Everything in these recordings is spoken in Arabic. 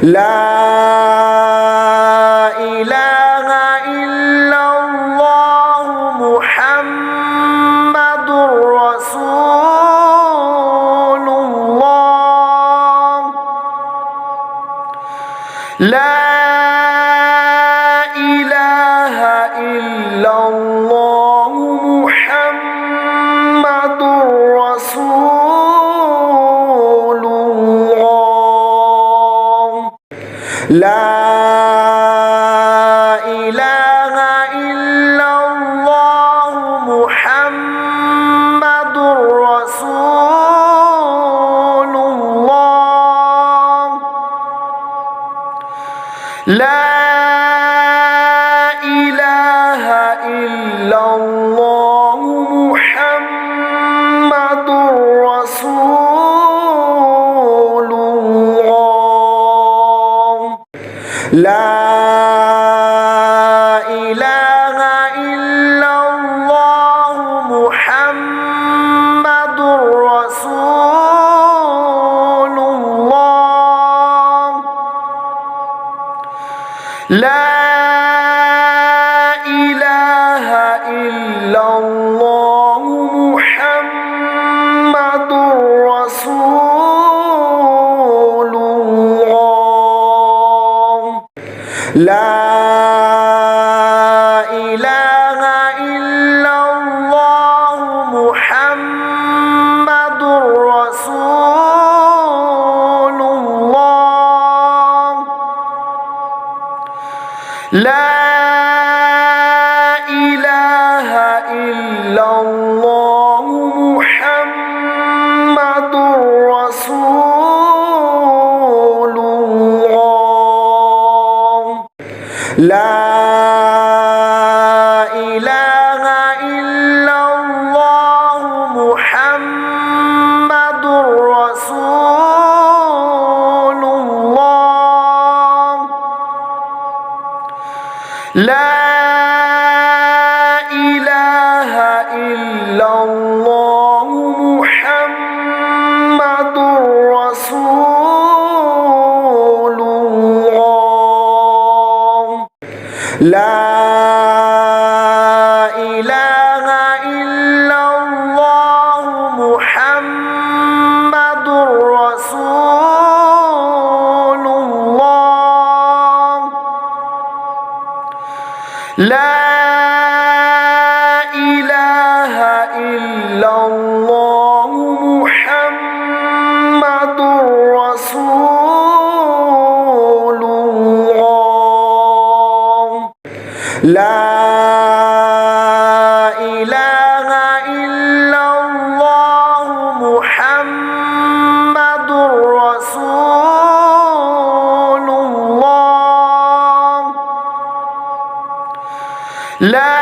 لا إله إلا الله محمد رسول الله لا إله إلا الله محمد رسول الله لا إله إلا الله محمد رسول الله لا إله إلا الله محمد رسول الله لا إله إلا الله محمد رسول الله لا إله إلا الله محمد رسول الله لا إله إلا الله محمد رسول الله لا إله إلا الله محمد رسول الله لا إله إلا الله محمد رسول الله لا إله إلا الله محمد رسول الله لا إله إلا الله محمد رسول الله لا إله إلا الله محمد رسول الله لا إله إلا الله محمد رسول الله لا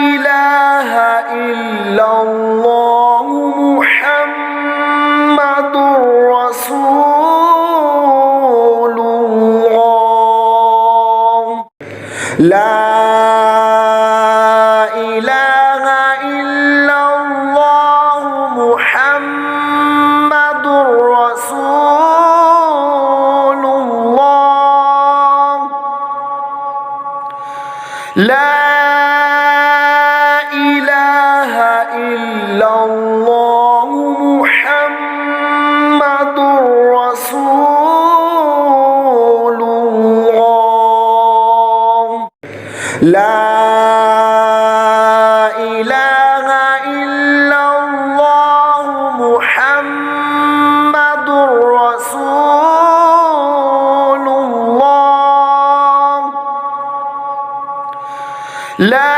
إله إلا الله محمد رسول الله لا إله إلا الله محمد رسول الله لا إله إلا الله محمد رسول الله لا إله إلا الله محمد رسول الله لا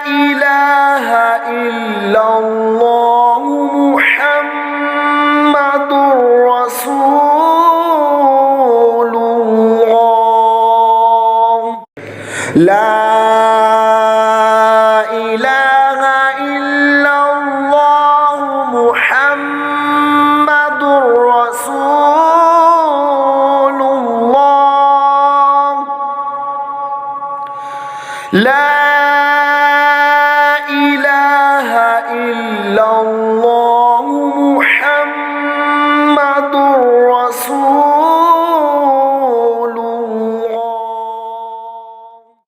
إله إلا الله محمد رسول الله لا إله إلا الله محمد رسول الله لا إله إلا الله